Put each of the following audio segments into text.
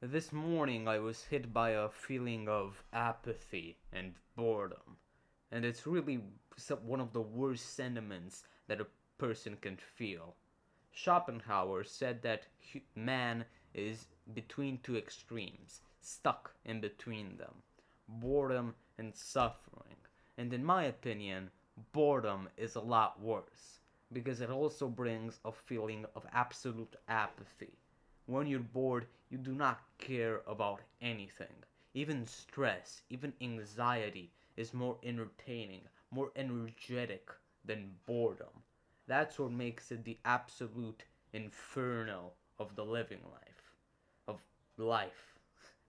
This morning I was hit by a feeling of apathy and boredom, and it's really one of the worst sentiments that a person can feel. Schopenhauer said that man is between two extremes, stuck in between them, boredom and suffering. And in my opinion, boredom is a lot worse because it also brings a feeling of absolute apathy. When you're bored, you do not care about anything. Even stress, even anxiety is more entertaining, more energetic than boredom. That's what makes it the absolute inferno of the living life. Of life.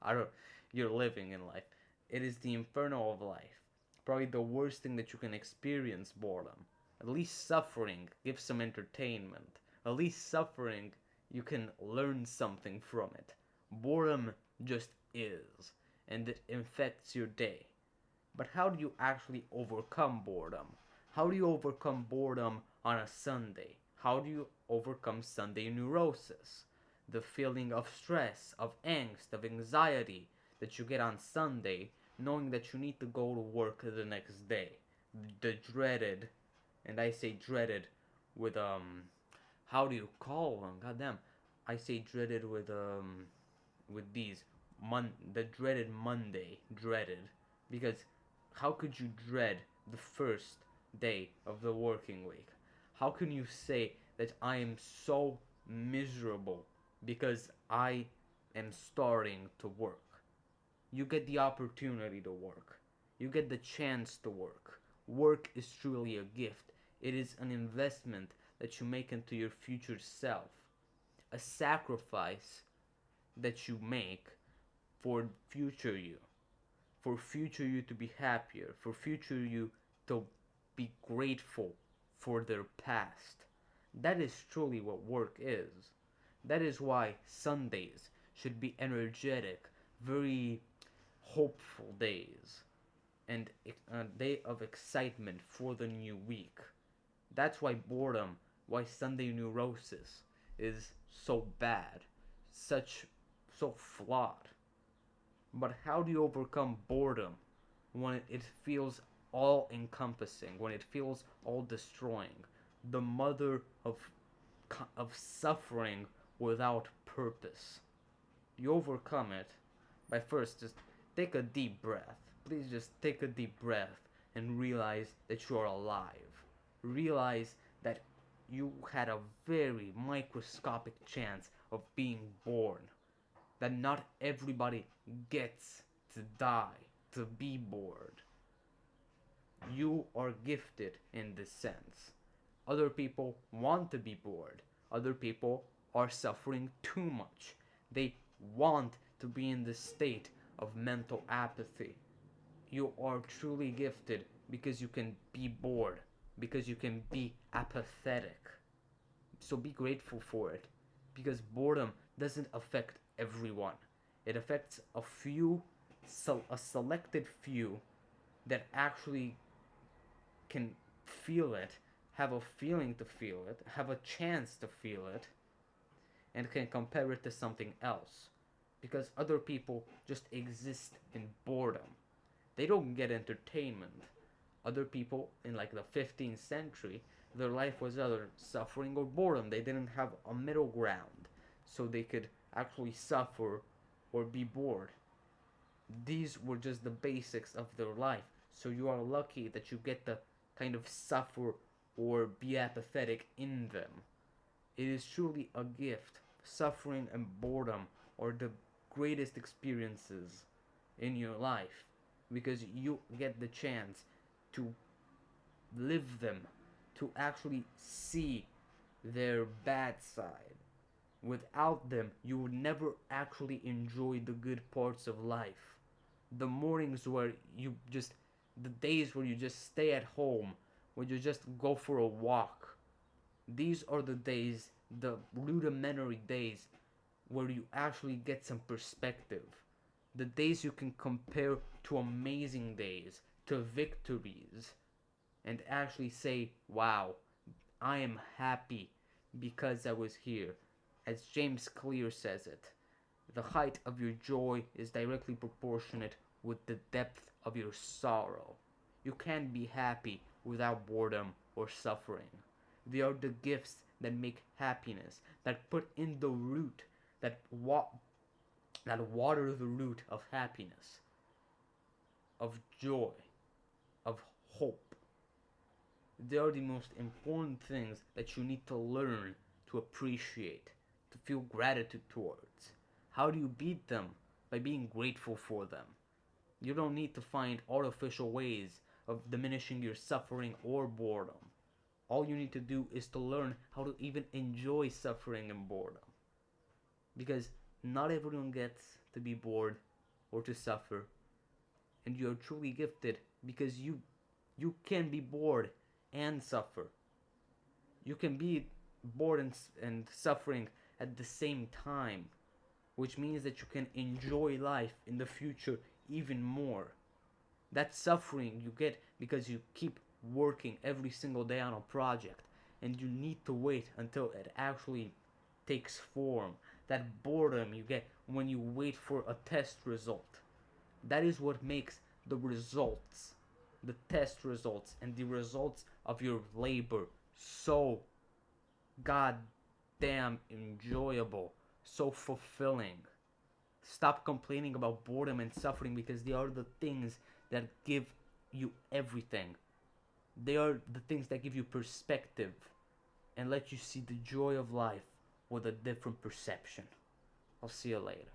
I don't You're living in life. It is the inferno of life. Probably the worst thing that you can experience boredom. At least suffering gives some entertainment. At least suffering you can learn something from it. Boredom just is, and it infects your day. But how do you actually overcome boredom? How do you overcome boredom on a Sunday? How do you overcome Sunday neurosis? The feeling of stress, of angst, of anxiety that you get on Sunday, knowing that you need to go to work the next day. The dreaded, and I say dreaded with how do you call them? Goddamn, I say dreaded with these the dreaded Monday, dreaded, because how could you dread the first day of the working week? How can you say that I am so miserable because I am starting to work? You get the opportunity to work. You get the chance to work. Work is truly a gift. It is an investment that you make into your future self. A sacrifice that you make for future you. For future you to be happier. For future you to be grateful for their past. That is truly what work is. That is why Sundays should be energetic, very hopeful days, and a day of excitement for the new week. That's why boredom, why Sunday neurosis is so bad, such so flawed. But how do you overcome boredom when it feels all encompassing, when it feels all destroying? The mother of suffering without purpose. You overcome it by first just take a deep breath. Please just take a deep breath and realize that you are alive. Realize that you had a very microscopic chance of being born. That not everybody gets to die, to be bored. You are gifted in this sense. Other people want to be bored. Other people are suffering too much. They want to be in this state of mental apathy. You are truly gifted because you can be bored, because you can be apathetic. So be grateful for it, because boredom doesn't affect everyone. It affects a few, a selected few that actually can feel it, have a feeling to feel it, have a chance to feel it, and can compare it to something else. Because other people just exist in boredom. They don't get entertainment. Other people in like the 15th century, their life was either suffering or boredom. They didn't have a middle ground, so they could actually suffer or be bored. These were just the basics of their life. So you are lucky that you get to kind of suffer or be apathetic in them. It is truly a gift. Suffering and boredom are the greatest experiences in your life because you get the chance to live them, to actually see their bad side. Without them, you would never actually enjoy the good parts of life. The mornings where the days where you just stay at home, where you just go for a walk. These are the days, the rudimentary days, where you actually get some perspective. The days you can compare to amazing days, to victories, and actually say, wow, I am happy because I was here. As James Clear says it, The height of your joy is directly proportionate with the depth of your sorrow. You can't be happy without boredom or suffering. They are the gifts that make happiness, that put in the root, that water the root of happiness, of joy, of hope. They are the most important things that you need to learn to appreciate, to feel gratitude towards. How do you beat them? By being grateful for them. You don't need to find artificial ways of diminishing your suffering or boredom. All you need to do is to learn how to even enjoy suffering and boredom. Because not everyone gets to be bored or to suffer, and you are truly gifted because you can be bored and suffer. You can be bored and suffering at the same time, which means that you can enjoy life in the future even more. That suffering you get because you keep working every single day on a project and you need to wait until it actually takes form. That boredom you get when you wait for a test result. That is what makes the results, the test results, and the results of your labor so goddamn enjoyable, so fulfilling. Stop complaining about boredom and suffering because they are the things that give you everything. They are the things that give you perspective and let you see the joy of life with a different perception. I'll see you later.